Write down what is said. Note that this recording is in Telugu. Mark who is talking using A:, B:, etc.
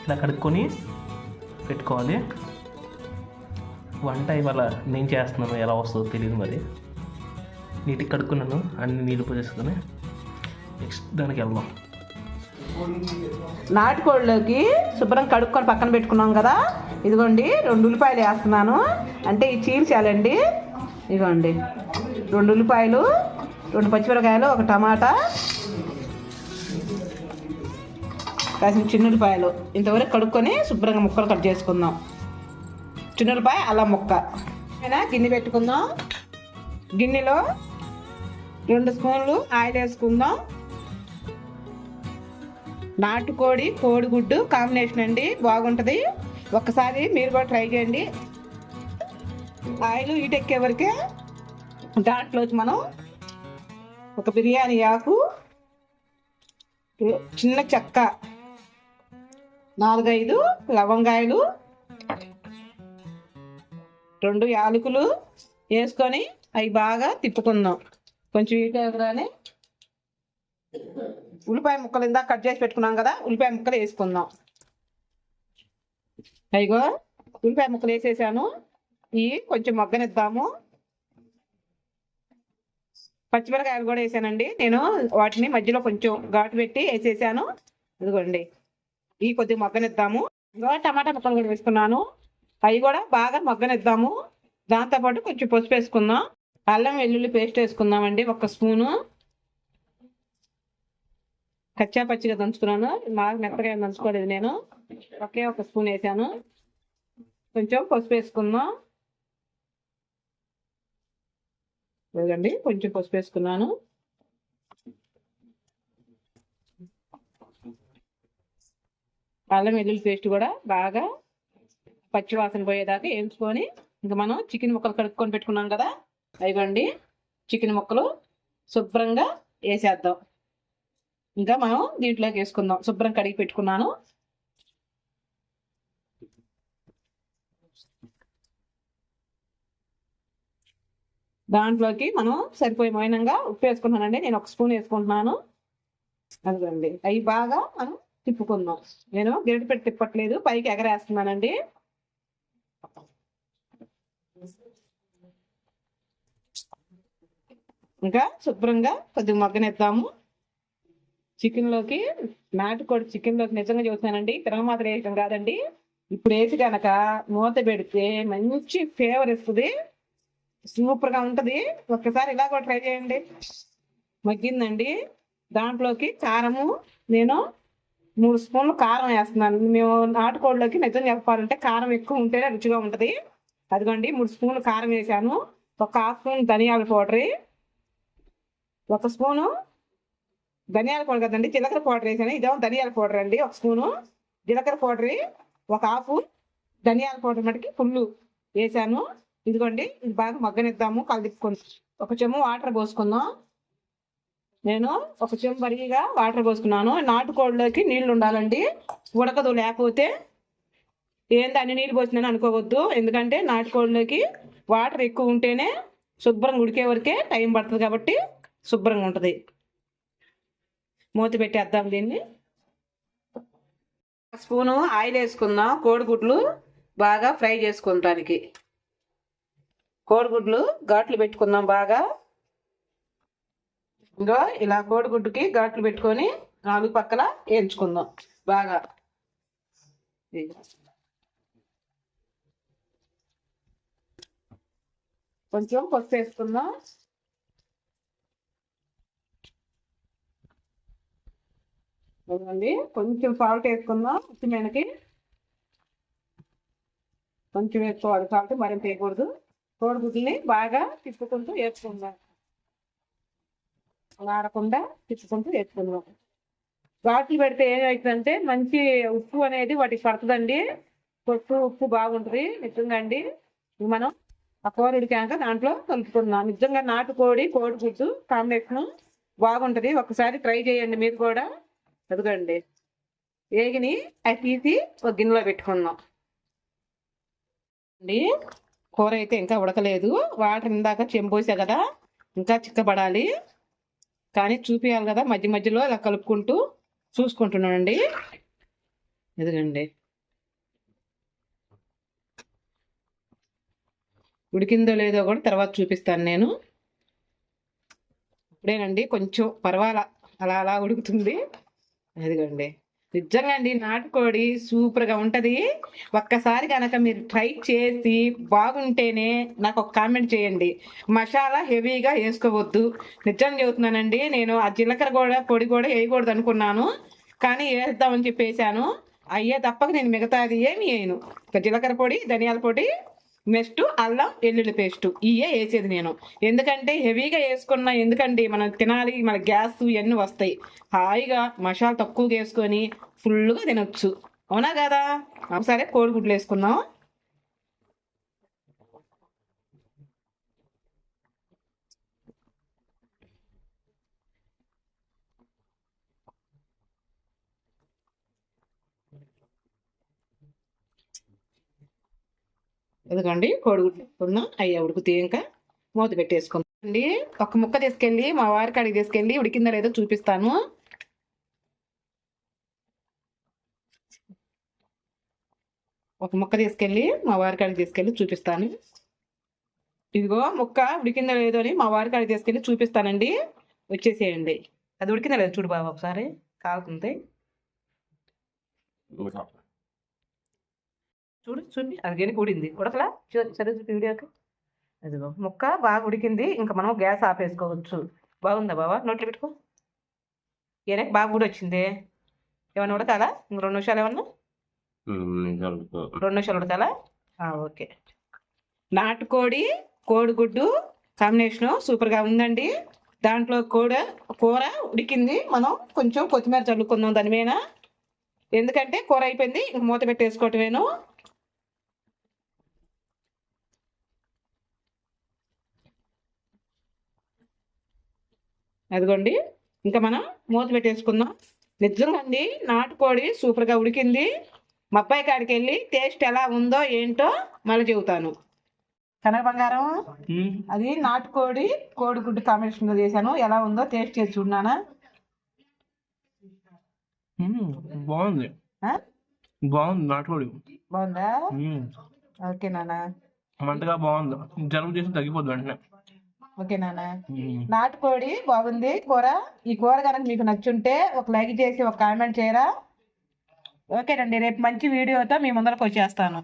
A: ఇలా కడుక్కొని పెట్టుకోవాలి. వంట ఇవాళ నేను చేస్తున్నాను, ఎలా వస్తుందో తెలియదు, మరి నీటికి కడుక్కున్నాను, అన్ని నీళ్ళు పోసేసుకొని నెక్స్ట్ దానికి వెళ్దాం.
B: నాటుకోళ్ళలోకి శుభ్రం కడుక్కొని పక్కన పెట్టుకున్నాం కదా, ఇదిగోండి 2 ఉల్లిపాయలు వేస్తున్నాను. అంటే ఈ చీల్చాలండి. ఇదిగోండి 2 ఉల్లిపాయలు, 2 పచ్చిమిరకాయలు, 1 టమాటా, కాసిన చిన్నులపాయలు. ఇంతవరకు కడుక్కొని శుభ్రంగా ముక్కలు కట్ చేసుకుందాం. చిన్నులపాయ అల్లం ముక్క. గిన్నె పెట్టుకుందాం. గిన్నెలో 2 స్పూన్లు ఆయిల్ వేసుకుందాం. నాటుకోడి కోడిగుడ్డు కాంబినేషన్ అండి, బాగుంటుంది. ఒక్కసారి మీరు కూడా ట్రై చేయండి. ఆయిల్ ఎక్కే వరకే దాంట్లోకి మనం ఒక బిర్యానీ ఆకు, చిన్న చెక్క, 4-5 లవంగాయలు, 2 యాలకులు వేసుకొని అవి బాగా తిప్పుకుందాం. కొంచెం ఎగరానే ఉల్లిపాయ ముక్కలు ఇందాక కట్ చేసి పెట్టుకున్నాం కదా, ఉల్లిపాయ ముక్కలు వేసుకుందాం. అయ్యో ఉల్లిపాయ ముక్కలు వేసేసాను. ఇవి కొంచెం మగ్గనిద్దాము. పచ్చిమిరకాయలు కూడా వేసానండి నేను, వాటిని మధ్యలో కొంచెం ఘాటు పెట్టి వేసేసాను. ఇదిగోండి ఇవి కొద్దిగా మగ్గనిద్దాము. ఇంకా టమాటా ముక్కలు కూడా వేసుకున్నాను, అవి కూడా బాగా మగ్గనిద్దాము. దాంతోపాటు కొంచెం పసుపు వేసుకుందాం. అల్లం వెల్లుల్లి పేస్ట్ వేసుకుందామండి, 1 స్పూను. కచ్చా పచ్చిగా దంచుకున్నాను, బాగా మెత్తగా దంచుకోలేదు నేను, 1 స్పూన్ వేసాను. కొంచెం పసుపు వేసుకుందాం. ఇదిగోండి కొంచెం పసుపు వేసుకున్నాను. అల్లం వెల్లుల్లి పేస్ట్ కూడా బాగా పచ్చి వాసన పోయేదాకా వేయించుకొని, ఇంకా మనం చికెన్ ముక్కలు కడుక్కొని పెట్టుకున్నాం కదా, అదిగోండి చికెన్ ముక్కలు శుభ్రంగా వేసేద్దాం. ఇంకా మనం దీంట్లోకి వేసుకుందాం. శుభ్రం కడిగి పెట్టుకున్నాను. దాంట్లోకి మనం సరిపోయే మైనంగా ఉప్పు వేసుకుంటున్నానండి, నేను 1 స్పూన్ వేసుకుంటున్నాను. అదిగోండి అవి బాగా మనం తిప్పుకుందాం. నేను గరిటె పెట్టి తిప్పట్లేదు, పైకి ఎగరేస్తున్నానండి. ఇంకా శుభ్రంగా కొద్దిగా మగ్గనిద్దాము. చికెన్లోకి, నాటుకోడి చికెన్లోకి నిజంగా చూస్తున్నానండి, తిరగమాత వేయటం కాదండి. ఇప్పుడు వేసి కనుక మూత పెడితే మంచి ఫ్లేవర్ ఇస్తుంది, సూపర్గా ఉంటుంది. ఒక్కసారి ఇలా కూడా ట్రై చేయండి. మగ్గిందండి. దాంట్లోకి కారము నేను 3 స్పూన్లు కారం వేస్తున్నాను. మేము నాటుకోడిలోకి నిజంగా చెప్పాలంటే కారం ఎక్కువ ఉంటేనే రుచిగా ఉంటుంది. అదిగోండి 3 స్పూన్లు కారం వేసాను. 1/2 స్పూన్ ధనియాల పౌడర్, 1 స్పూను ధనియాల పౌడర్ కదండి, జీలకర్ర పౌడర్ వేసాను. ఇదేమో ధనియాల పౌడర్ అండి. 1 స్పూను జీలకర్ర పౌడర్, 1/2 ధనియాల పౌడర్ మటుకి ఫుల్ వేసాను. ఇదిగోండి ఇది బాగా మగ్గనిద్దాము, కలిదిప్పుకొని 1 చెంచా వాటర్ పోసుకుందాం. నేను 1 చెంచా బరిగా వాటర్ పోసుకున్నాను. నాటుకోడిలోకి నీళ్లు ఉండాలండి, ఉడకదు. లేకపోతే ఏంది అన్ని నీళ్ళు పోసిందని అనుకోవద్దు, ఎందుకంటే నాటుకోడిలోకి వాటర్ ఎక్కువ ఉంటేనే శుభ్రంగా ఉడికే వరకే టైం పడుతుంది కాబట్టి శుభ్రంగా ఉంటుంది. మూత పెట్టేద్దాం దీన్ని. 1 స్పూను ఆయిల్ వేసుకుందాం. కోడిగుడ్లు బాగా ఫ్రై చేసుకోవడానికి కోడిగుడ్లు ఘాట్లు పెట్టుకుందాం బాగా. ఇంకా ఇలా కోడిగుడ్డుకి ఘాట్లు పెట్టుకొని 4 పక్కల వేయించుకుందాం బాగా. కొంచెం పసుపు వేసుకుందాం. కొంచెం సాల్ట్ వేసుకుందాం. ఉత్తిమీనకి కొంచెం వేసుకోవాలి సాల్ట్, మరింత వేయకూడదు. కోడిగుడ్లని బాగా తిప్పుకుంటూ వేసుకుందాం, ఆడకుండా తిప్పుకుంటూ వేసుకుందాం. ఘాట్లు పెడితే ఏమవుతుందంటే మంచి ఉప్పు అనేది వాటికి పడుతుందండి. ఉప్పు బాగుంటుంది నిజంగా అండి. మనం ఆ కూర ఉడికాక దాంట్లో కలుపుకుందాం. నిజంగా నాటుకోడి కోడిగుడ్డు కాంబినేషన్ బాగుంటుంది, ఒకసారి ట్రై చేయండి మీరు కూడా. అదిగోండి వేగిని అవి తీసి ఒక గిన్నెలో పెట్టుకుందాం అండి. కూర అయితే ఇంకా ఉడకలేదు, వాటర్ ఇందాక చెంపోసా కదా, ఇంకా చిక్కబడాలి. కానీ చూపించాలి కదా, మధ్య మధ్యలో ఇలా కలుపుకుంటూ చూసుకుంటున్నానండి. ఇదిగండి ఉడికిందో లేదో కూడా తర్వాత చూపిస్తాను నేను. ఇప్పుడేనండి కొంచెం పర్వాలా అలా అలా ఉడుకుతుంది. అదిగోండి. నిజంగా అండి నాటుకోడి సూపర్గా ఉంటుంది. ఒక్కసారి కనుక మీరు ట్రై చేసి బాగుంటేనే నాకు ఒక కామెంట్ చేయండి. మసాలా హెవీగా వేసుకోవద్దు. నిజంగా చెబుతున్నానండి. నేను ఆ జీలకర్ర కూడా పొడి కూడా వేయకూడదు అనుకున్నాను, కానీ వేద్దామని చెప్పి వేసాను. అయ్యే తప్పక నేను మిగతాది ఏమి వేయను. ఒక జీలకర్ర పొడి, ధనియాల పొడి, నెక్స్ట్ అల్లం వెల్లుల్లి పేస్ట్ ఇవే వేసేది నేను. ఎందుకంటే హెవీగా వేసుకున్నా ఎందుకండి మనం తినాలి, మన గ్యాస్ ఇవన్నీ వస్తాయి. హాయిగా మసాలా తక్కువగా వేసుకొని ఫుల్గా తినొచ్చు. అవునా కదా? ఒకసారి కోడిగుడ్లు వేసుకుందాం. ఎందుకండి కోడిగుడ్లు వేసుకుందాం. అయ్యా ఉడుకుతాయి, ఇంకా మూత పెట్టేసుకుందాం అండి. ఒక ముక్క తీసుకెళ్ళి మా వారి కాడికి తీసుకెళ్ళి ఉడికిందో లేదో చూపిస్తాను. ఒక ముక్క తీసుకెళ్ళి మా వారి కాడికి తీసుకెళ్ళి చూపిస్తాను. ఇదిగో ముక్క ఉడికిందో లేదో అని మా వారి కాడికి తీసుకెళ్ళి చూపిస్తానండి. వచ్చేసేయండి. అది ఉడికిందో లేదో చూడు బాబు ఒకసారి, కాలుతుంది చూడు చూడండి. అది గని కూడింది ఉడకలా సరే వీడియోకి. అదిగో ముక్క బాగా ఉడికింది. ఇంకా మనం గ్యాస్ ఆపేసుకోవచ్చు. బాగుందా బాబా? నోట్లో పెట్టుకో. ఏనకి బాగా కూడా వచ్చింది. ఏమన్నా ఉడకాలా? ఇంక 2 నిమిషాలు ఏమన్నా? 2 నిమిషాలు ఉడకాలా? ఓకే. నాటుకోడి కోడిగుడ్డు కాంబినేషను సూపర్గా ఉందండి. దాంట్లో కూర ఉడికింది. మనం కొంచెం కొత్తిమీర చల్లుకుందాం దాని మీద. ఎందుకంటే కూర అయిపోయింది, ఇంక మూత పెట్టేసుకోవటమేను. అదిగోండి, ఇంకా మనం మూత పెట్టేసుకుందాం. నిజంగా అండి నాటుకోడి సూపర్గా ఉడికింది. మా అబ్బాయి కాడికి వెళ్ళి టేస్ట్ ఎలా ఉందో ఏంటో మళ్ళీ చెబుతాను. కనక బంగారం, అది నాటుకోడి కోడిగుడ్డు కాంబినేషన్లో చేశాను. ఎలా ఉందో టేస్ట్ చేసి చూడనా?
A: బాగుంది. బాగుంది నాటుకోడి.
B: బాగుందా? ఓకే నాన్న.
A: మంటగా బాగుంది. జలుబు చేసి తగ్గిపోద్ది వెంటనే.
B: ఓకే నాన్న. నాటుకోడి బాగుంది కూర. ఈ కూర కనుక మీకు నచ్చుంటే ఒక లైక్ చేసి ఒక కామెంట్ చేయరా? ఓకేనండి. రేపు మంచి వీడియోతో మీ ముందరకు వచ్చేస్తాను.